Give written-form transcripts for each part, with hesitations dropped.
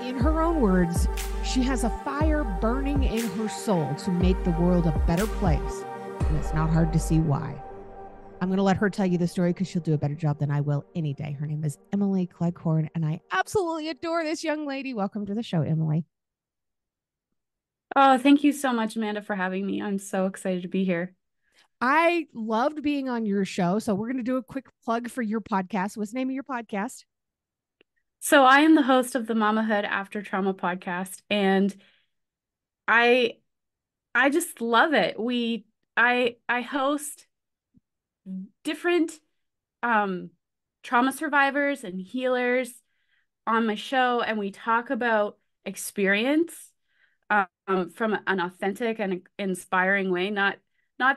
In her own words, she has a fire burning in her soul to make the world a better place. And it's not hard to see why. I'm going to let her tell you the story because she'll do a better job than I will any day. Her name is Emily Cleghorn, and I absolutely adore this young lady. Welcome to the show, Emily. Oh, thank you so much, Amanda, for having me. I'm so excited to be here. I loved being on your show. So we're going to do a quick plug for your podcast. What's the name of your podcast? So I am the host of the Mamahood After Trauma podcast, and I I just love it. I host different um trauma survivors and healers on my show, and we talk about experience from an authentic and inspiring way, not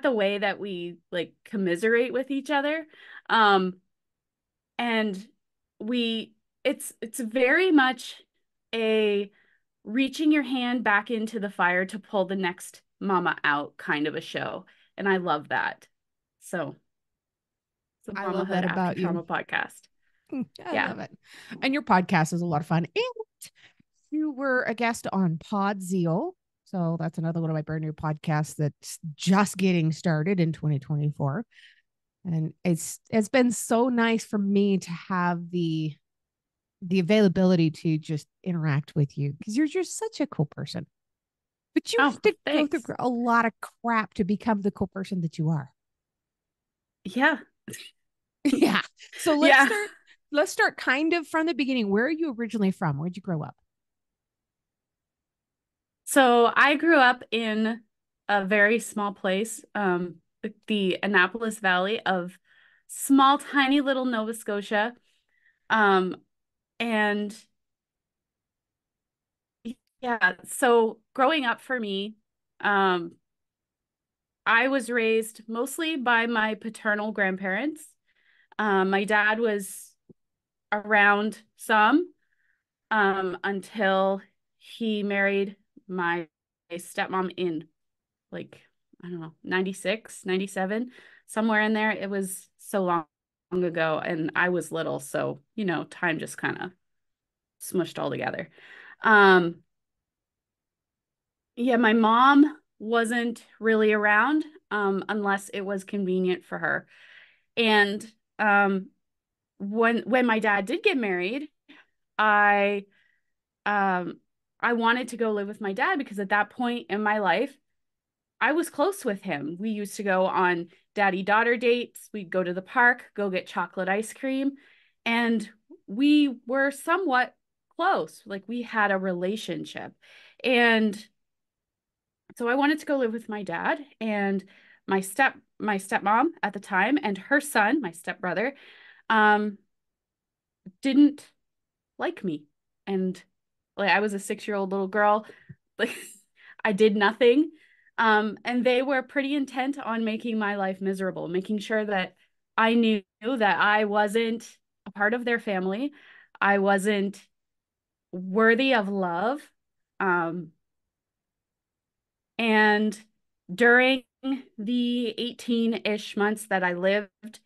the way that we like commiserate with each other. Um, and we it's very much a reaching your hand back into the fire to pull the next mama out kind of a show, and I love that. So it's a I love Mamahood that After about you. Trauma podcast. I Yeah. love it. And your podcast is a lot of fun. And you were a guest on Podzeal. So that's another one of my brand new podcasts that's just getting started in 2024. And it's been so nice for me to have the availability to just interact with you because you're just such a cool person. But you Oh, have to go through thanks. a lot of crap to become the cool person that you are. Yeah. Yeah. So Yeah. let's start kind of from the beginning. Where are you originally from? Where'd you grow up? So I grew up in a very small place, the Annapolis Valley of small, tiny little Nova Scotia. Um, and yeah, so growing up for me, um, I was raised mostly by my paternal grandparents. My dad was around some until he married my stepmom in like, I don't know, 96, 97, somewhere in there. It was so long ago, and I was little, so, time just kind of smushed all together. Um, yeah, my mom wasn't really around unless it was convenient for her. And um, when my dad did get married, I um, I wanted to go live with my dad because at that point in my life, I was close with him. We used to go on daddy-daughter dates. We'd go to the park, go get chocolate ice cream, and we were somewhat close. Like we had a relationship. And so I wanted to go live with my dad and my stepmom at the time and her son, my stepbrother, um, didn't like me. And like I was a 6-year-old little girl, like I did nothing. And they were pretty intent on making my life miserable, making sure that I knew that I wasn't a part of their family. I wasn't worthy of love. Um, and during the 18-ish months that I lived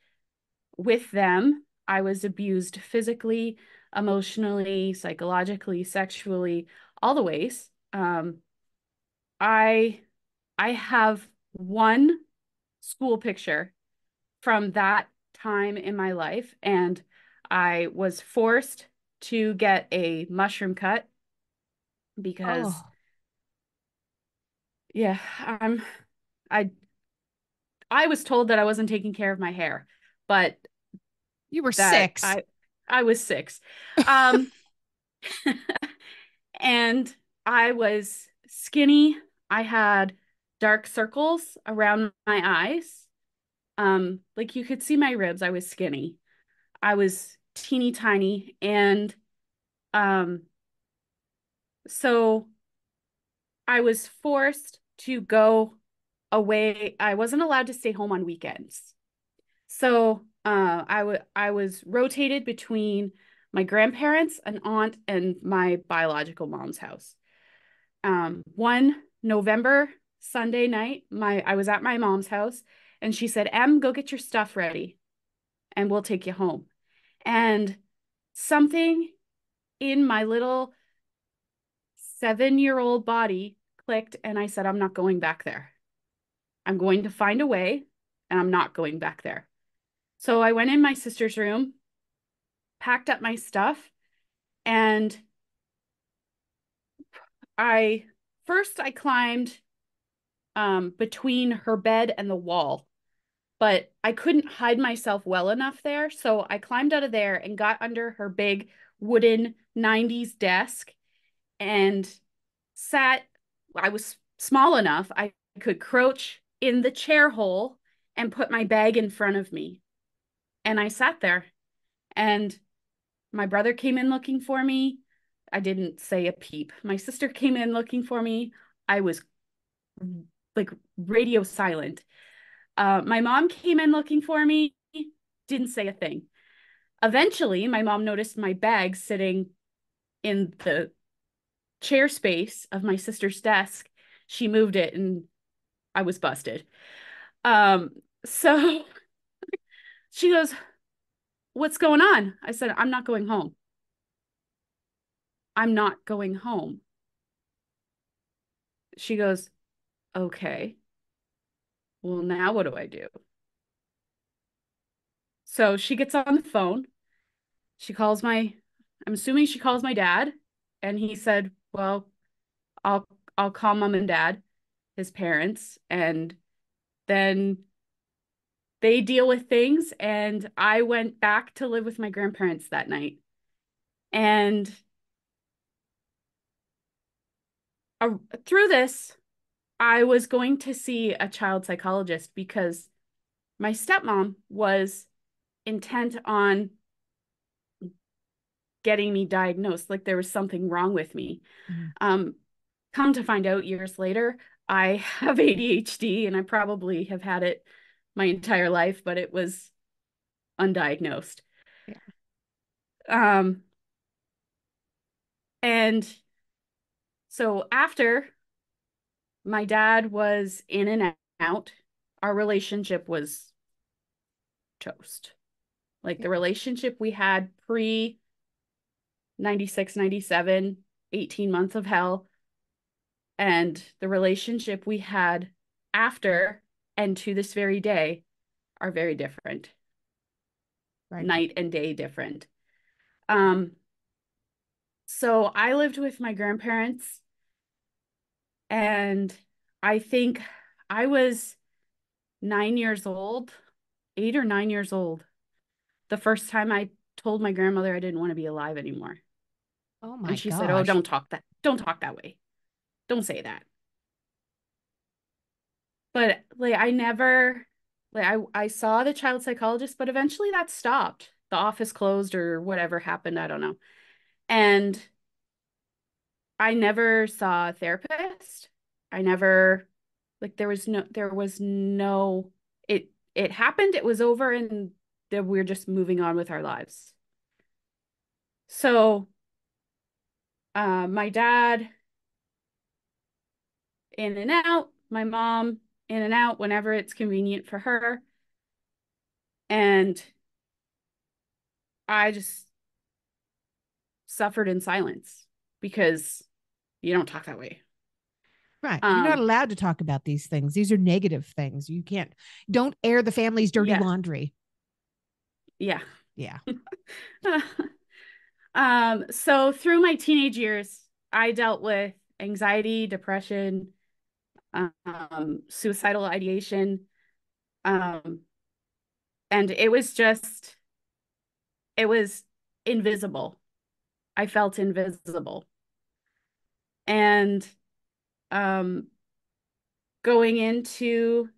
with them, I was abused physically, emotionally, psychologically, sexually, all the ways. I I have one school picture from that time in my life, and I was forced to get a mushroom cut because Oh, yeah, I I was told that I wasn't taking care of my hair, but you were that 6. I was 6. Um and I was skinny. I had dark circles around my eyes. Like you could see my ribs. I was skinny. I was teeny tiny. And um, so I was forced to go away. I wasn't allowed to stay home on weekends. So I was rotated between my grandparents, an aunt, and my biological mom's house. One November Sunday night, I was at my mom's house and she said, "Em, go get your stuff ready and we'll take you home." And something in my little 7-year-old body clicked, and I said, I'm not going back there. I'm going to find a way, and I'm not going back there. So I went in my sister's room, packed up my stuff, and I climbed between her bed and the wall, but I couldn't hide myself well enough there. So I climbed out of there and got under her big wooden 90s desk and sat. I was small enough, I could crouch in the chair hole and put my bag in front of me. And I sat there, and my brother came in looking for me. I didn't say a peep. My sister came in looking for me. I was like radio silent. My mom came in looking for me, didn't say a thing. Eventually, my mom noticed my bag sitting in the chair space of my sister's desk. She moved it, and I was busted. Um, so she goes, "What's going on?" I said, "I'm not going home. I'm not going home." She goes, "Okay, well, now what do I do?" So she gets on the phone. She calls I'm assuming she calls my dad, and he said, "Well, I'll I'll call mom and dad, his parents, and then they deal with things." And I went back to live with my grandparents that night. And uh, through this, I was going to see a child psychologist because my stepmom was intent on getting me diagnosed, like there was something wrong with me. Mhm. Um, Come to find out years later, I have ADHD, and I probably have had it my entire life, but it was undiagnosed. Yeah. Um, and so after my dad was in and out, our relationship was toast. Like Yeah. the relationship we had pre 96, 97, 18 months of hell, and the relationship we had after and to this very day are very different, Right. night and day different. Um, so I lived with my grandparents, and I think I was 9 years old, 8 or 9 years old, the first time I told my grandmother I didn't want to be alive anymore. Oh And my she said, "Oh, gosh. don't talk that way. Don't say that." But like I never like I saw the child psychologist, but eventually that stopped. The office closed or whatever happened, I don't know. And I never saw a therapist. I never there was no it happened, it was over, and that we're just moving on with our lives. So my dad in and out, my mom in and out whenever it's convenient for her. And I just suffered in silence because you don't talk that way. Right. You're not Um, allowed to talk about these things. These are negative things. You can't, don't air the family's dirty yeah, laundry. yeah. Yeah. So through my teenage years, I dealt with anxiety, depression, suicidal ideation, um, and it was invisible. I felt invisible. And um, going into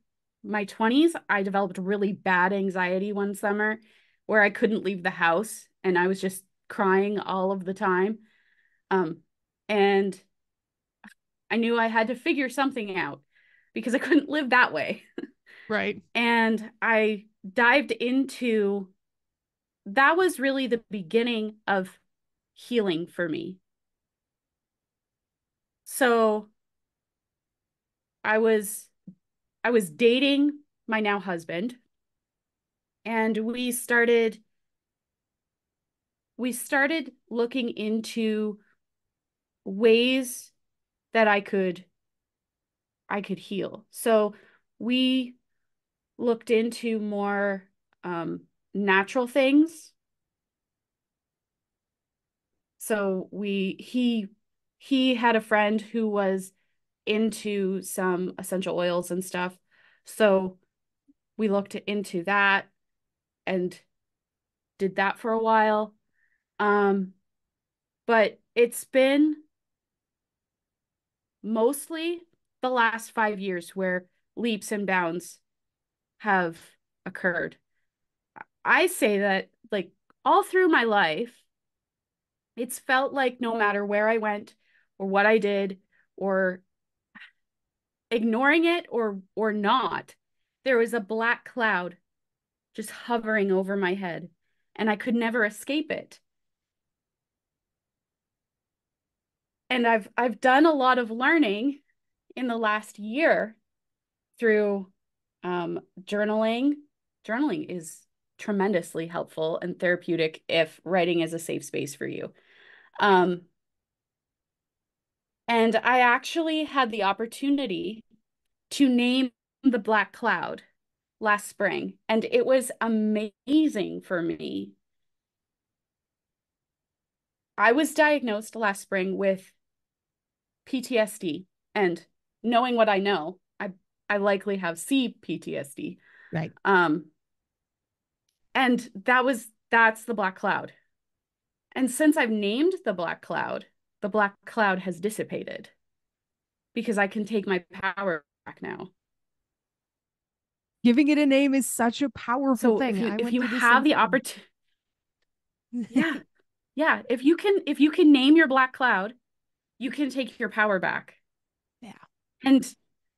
my 20s, I developed really bad anxiety one summer where I couldn't leave the house and I was just crying all of the time. Um, and I knew I had to figure something out because I couldn't live that way. Right. And I dived into that was really the beginning of healing for me. So I was I was dating my now husband, and we started looking into ways that I could heal. So we looked into more natural things. So he had a friend who was into some essential oils and stuff. So we looked into that and did that for a while. Um, but it's been mostly the last 5 years where leaps and bounds have occurred. I say that like all through my life, it's felt like no matter where I went or what I did or ignoring it or not, there was a black cloud just hovering over my head and I could never escape it. And I've done a lot of learning in the last year through journaling. Journaling is tremendously helpful and therapeutic if writing is a safe space for you. Um, and I actually had the opportunity to name the black cloud last spring, and it was amazing for me. I was diagnosed last spring with PTSD, and knowing what I know, I likely have CPTSD. Right. And that's the black cloud. And since I've named the black cloud has dissipated because I can take my power back now. Giving it a name is such a powerful So thing. I if went you through the have same the thing. opportunity, yeah, yeah, if you can name your black cloud, you can take your power back. Yeah. And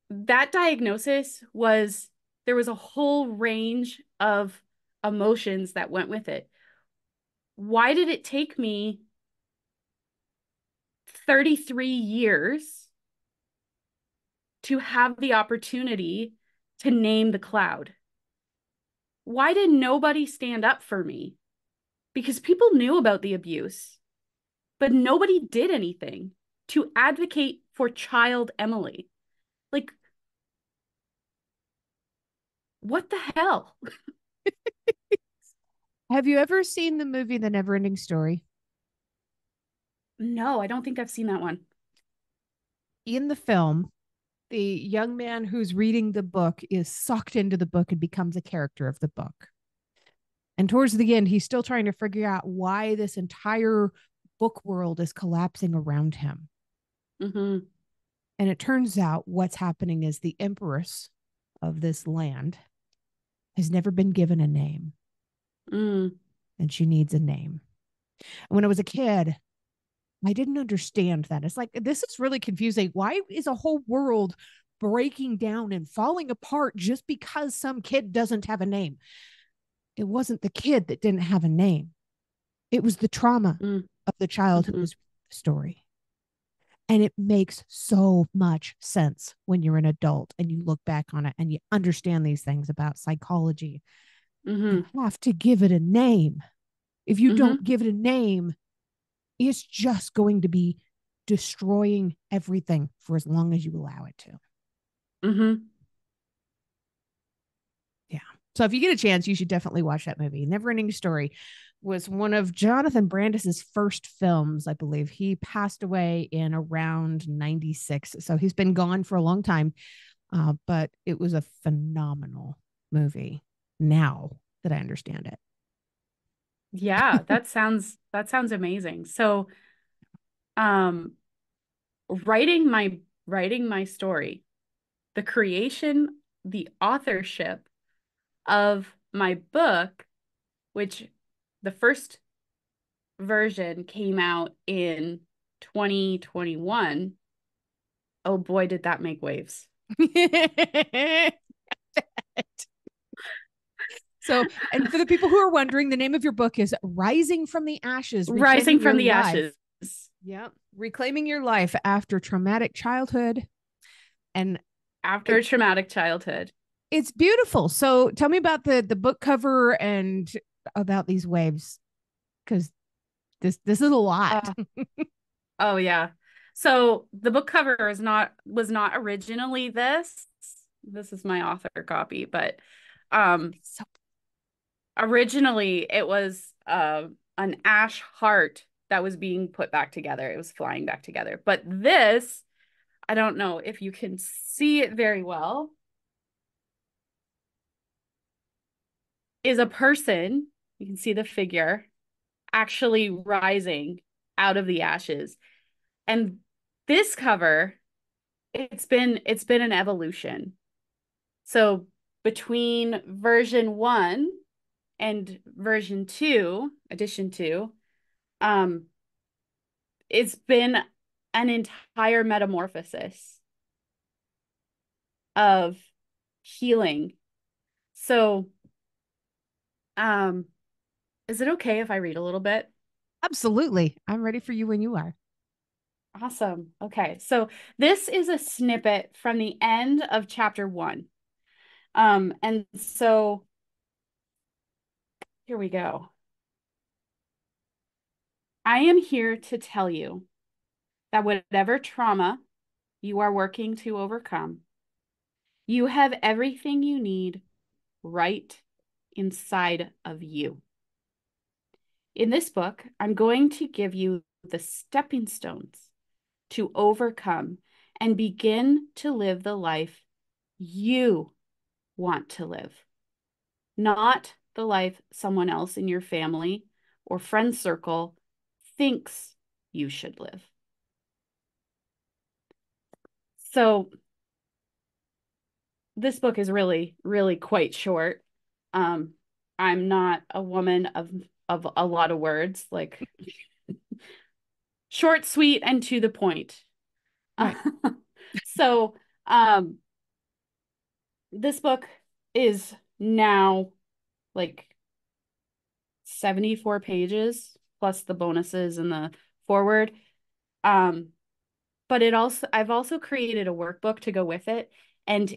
that diagnosis was there was a whole range of emotions that went with it. Why did it take me 33 years to have the opportunity to name the cloud? Why did nobody stand up for me? Because people knew about the abuse, but nobody did anything to advocate for child Emily. Like, what the hell? Have you ever seen the movie The Neverending Story? No, I don't think I've seen that one. In the film, the young man who's reading the book is sucked into the book and becomes a character of the book. And towards the end, he's still trying to figure out why this entire book world is collapsing around him. Mm-hmm. And it turns out what's happening is the empress of this land has never been given a name, Mm. and she needs a name. And when I was a kid, I didn't understand that. It's like, this is really confusing. Why is a whole world breaking down and falling apart just because some kid doesn't have a name? It wasn't the kid that didn't have a name, it was the trauma Mm. of the child who Mm-hmm. was the story. And it makes so much sense when you're an adult and you look back on it and you understand these things about psychology. You Mm-hmm. have to give it a name. If you don't Mm-hmm. give it a name, it's just going to be destroying everything for as long as you allow it to. Mm-hmm. Yeah. So if you get a chance, you should definitely watch that movie. Neverending Story was one of Jonathan Brandis's first films, I believe. He passed away in around 96. So he's been gone for a long time. But it was a phenomenal movie now that I understand it. Yeah, that sounds amazing. So, um, writing my story, the creation, the authorship of my book, which the first version came out in 2021. Oh boy, did that make waves. So, and for the people who are wondering, the name of your book is Rising from the Ashes, Rising Reclaiming Your from the Life. ashes. Yeah. Reclaiming Your Life after traumatic childhood. And After it, a traumatic childhood. it's beautiful. So tell me about the book cover and about these waves, because this is a lot. Uh, oh yeah. So the book cover was not originally this. This is my author copy, but um So originally it was an ash heart that was being put back together. It was flying back together. But this, I don't know if you can see it very well, is a person. You can see the figure actually rising out of the ashes. And this cover, it's been an evolution. So between version 1 and version 2, edition 2, um, it's been an entire metamorphosis of healing. So, um, is it okay if I read a little bit? absolutely. I'm ready for you when you are. Awesome. Okay. So this is a snippet from the end of chapter 1. And so here we go. I am here to tell you that whatever trauma you are working to overcome, you have everything you need right inside of you. In this book, I'm going to give you the stepping stones to overcome and begin to live the life you want to live, not the life someone else in your family or friend circle thinks you should live. So this book is really, really quite short. Um, I'm not a woman of a lot of words, like short, sweet, and to the point. Right. So, um, this book is now like 74 pages plus the bonuses and the forward. Um, but I've also created a workbook to go with it. And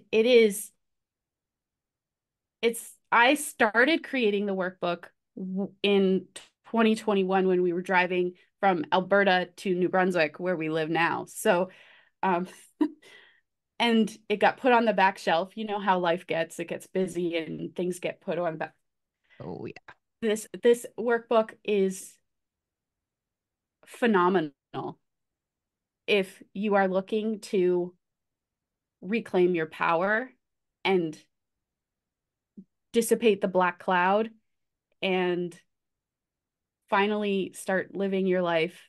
I started creating the workbook in 2021 when we were driving from Alberta to New Brunswick, where we live now. So, um, and it got put on the back shelf. You know how life gets, it gets busy and things get put on back. Oh, yeah. This workbook is phenomenal if you are looking to reclaim your power and dissipate the black cloud and finally start living your life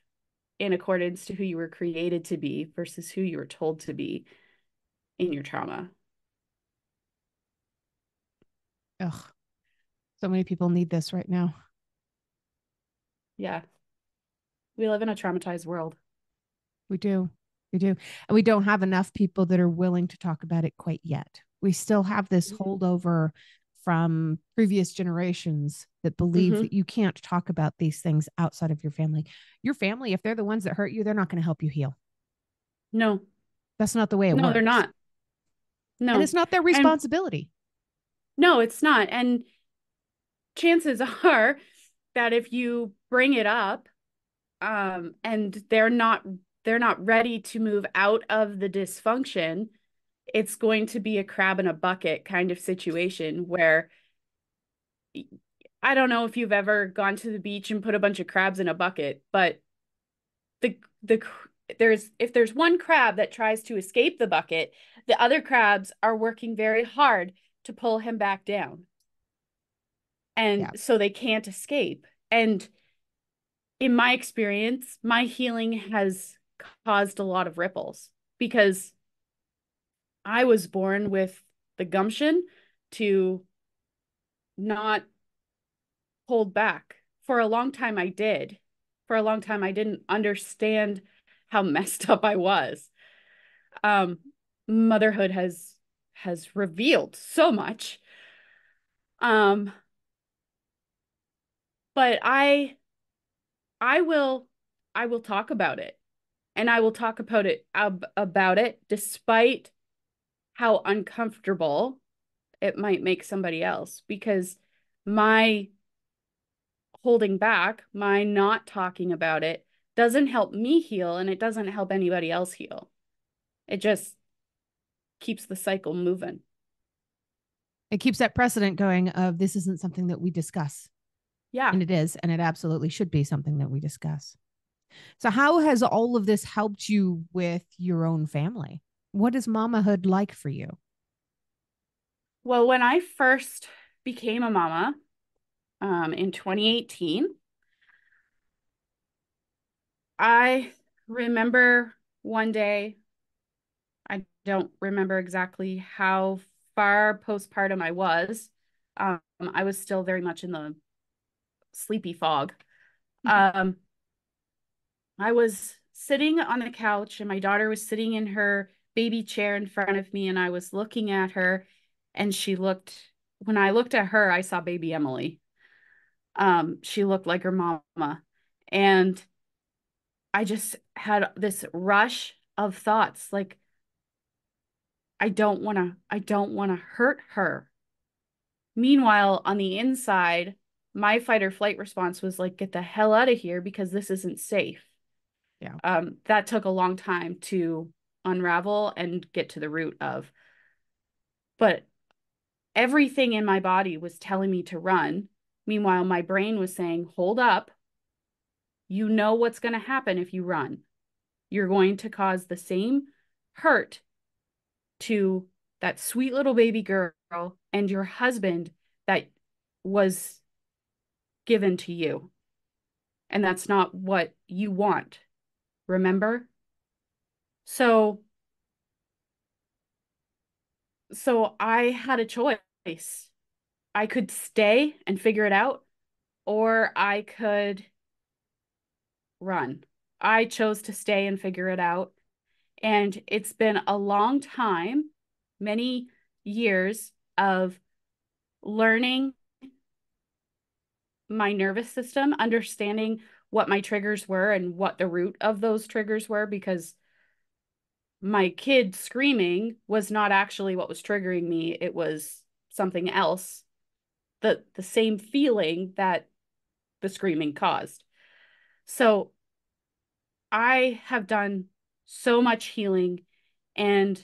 in accordance to who you were created to be versus who you were told to be in your trauma. Ugh. So many people need this right now. Yeah. We live in a traumatized world. We do. We do. And we don't have enough people that are willing to talk about it quite yet. We still have this holdover from previous generations that believe Mm-hmm. that you can't talk about these things outside of your family. Your family, if they're the ones that hurt you, they're not going to help you heal. No, That's not the way it no, they're works. not. And No. it's not their And responsibility. no, it's not. And chances are that if you bring it up, and they're not ready to move out of the dysfunction, it's going to be a crab in a bucket kind of situation where I don't know if you've ever gone to the beach and put a bunch of crabs in a bucket, but the there's if there's one crab that tries to escape the bucket, the other crabs are working very hard to pull him back down. And Yeah. so they can't escape. And in my experience, my healing has caused a lot of ripples because I was born with the gumption to not hold back. For a long time, I did. For a long time, I didn't understand how messed up I was. Um, Motherhood has revealed so much. Um, but I will I will talk about it, and I will talk about it despite how uncomfortable it might make somebody else because my holding back, my not talking about it doesn't help me heal and it doesn't help anybody else heal. It just keeps the cycle moving. It keeps that precedent going of this isn't something that we discuss. Yeah. And it is, and it absolutely should be something that we discuss. So, how has all of this helped you with your own family? What is mamahood like for you? Well, when I first became a mama in 2018, I remember one day, I don't remember exactly how far postpartum I was. I was still very much in the sleepy fog. Um, I was sitting on the couch and my daughter was sitting in her baby chair in front of me, and I was looking at her, and when I looked at her, I saw baby Emily. She looked like her mama. And I just had this rush of thoughts like, I don't want to hurt her. Meanwhile, on the inside, my fight or flight response was like, get the hell out of here because this isn't safe. Yeah. That took a long time to unravel and get to the root of. But everything in my body was telling me to run. Meanwhile, my brain was saying, hold up. You know what's going to happen if you run. You're going to cause the same hurt to that sweet little baby girl and your husband that was given to you. And that's not what you want. Remember? So so I had a choice. I could stay and figure it out, or I could run. I chose to stay and figure it out. And it's been a long time, many years of learning my nervous system, understanding what my triggers were and what the root of those triggers were, because my kid screaming was not actually what was triggering me. It was something else, the same feeling that the screaming caused. So I have done so much healing and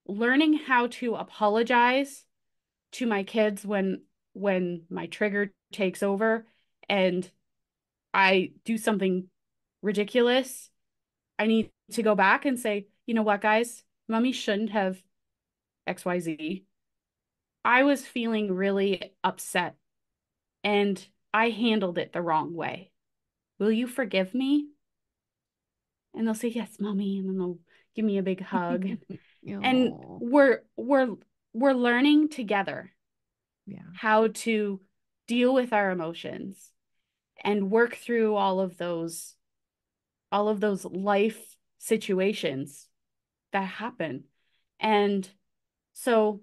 learning how to apologize to my kids when my trigger takes over and I do something ridiculous. I need to go back and say, you know what, guys, mommy shouldn't have XYZ. I was feeling really upset and I handled it the wrong way. Will you forgive me? And they'll say, yes, mommy. And then they'll give me a big hug. And Oh, we're learning together yeah. how to deal with our emotions and work through all of those life situations that happen. And so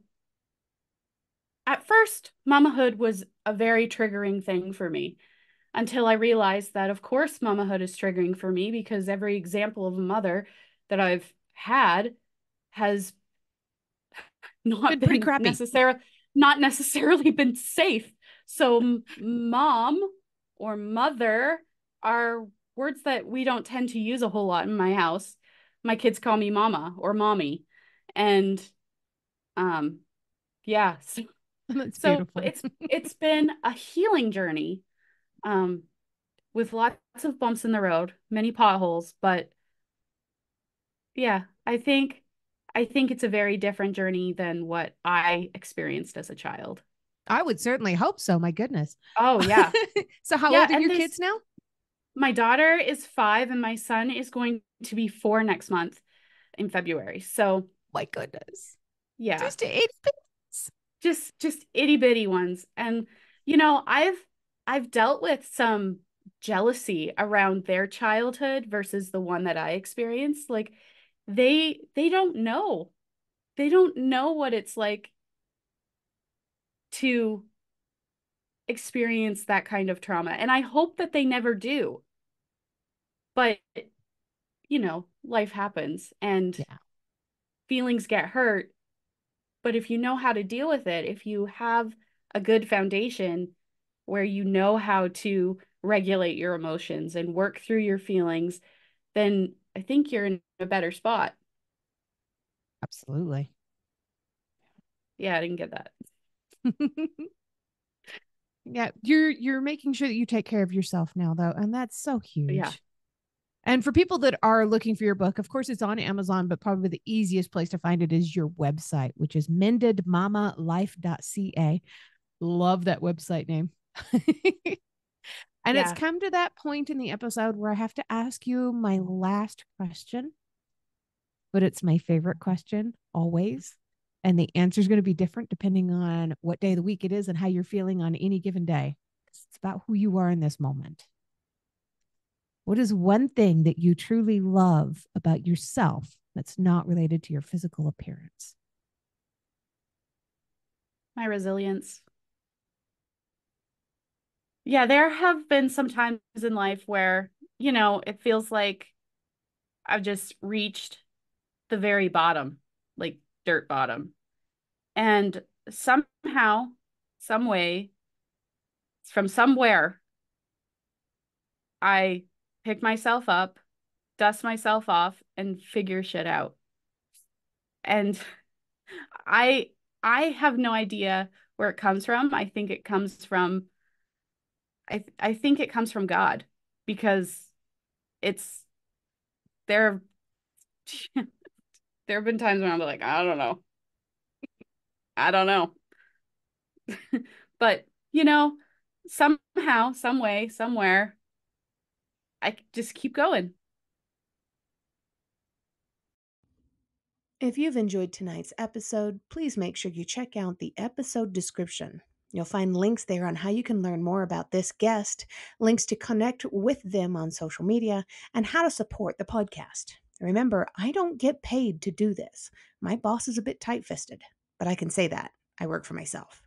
at first, mamahood was a very triggering thing for me until I realized that, of course, mamahood is triggering for me because every example of a mother that I've had has not Been pretty been crappy. necessarily been safe. So mom or mother are words that we don't tend to use a whole lot in my house. My kids call me mama or mommy. And um yeah, so, That's so beautiful. it's been a healing journey um with lots of bumps in the road, many potholes, but yeah, I think it's a very different journey than what I experienced as a child. I would certainly hope so. My goodness. Oh yeah. So, how Yeah, old are and your this kids now? my daughter is 5 and my son is going to be 4 next month in February. So, My goodness. yeah, Just 8 bits. just itty bitty ones. And I've dealt with some jealousy around their childhood versus the one that I experienced. Like they don't know. They don't know what it's like to experience that kind of trauma. And I hope that they never do. But, life happens and Yeah. feelings get hurt. But if you know how to deal with it, if you have a good foundation where you know how to regulate your emotions and work through your feelings, then I think you're in a better spot. Absolutely. Yeah, I didn't get that. Yeah, you're making sure that you take care of yourself now though, and that's so Yeah. huge. And for people that are looking for your book, of course it's on Amazon, but probably the easiest place to find it is your website, which is mendedmamalife.ca. Love that website name. And it's Yeah. come to that point in the episode where I have to ask you my last question, but it's my favorite question always. And the answer is going to be different depending on what day of the week it is and how you're feeling on any given day. It's about who you are in this moment. What is one thing that you truly love about yourself that's not related to your physical appearance? My resilience. Yeah, there have been some times in life where, it feels like I've just reached the very bottom, like dirt bottom. And somehow, some way, from somewhere, I pick myself up, dust myself off, and figure shit out. And I I have no idea where it comes from. I think it comes from God because it's there there have been times when I'm like, I don't know. I don't know. But, somehow, some way, somewhere, I just keep going. If you've enjoyed tonight's episode, please make sure you check out the episode description. You'll find links there on how you can learn more about this guest, links to connect with them on social media, and how to support the podcast. Remember, I don't get paid to do this. My boss is a bit tight fisted, but I can say that. I work for myself.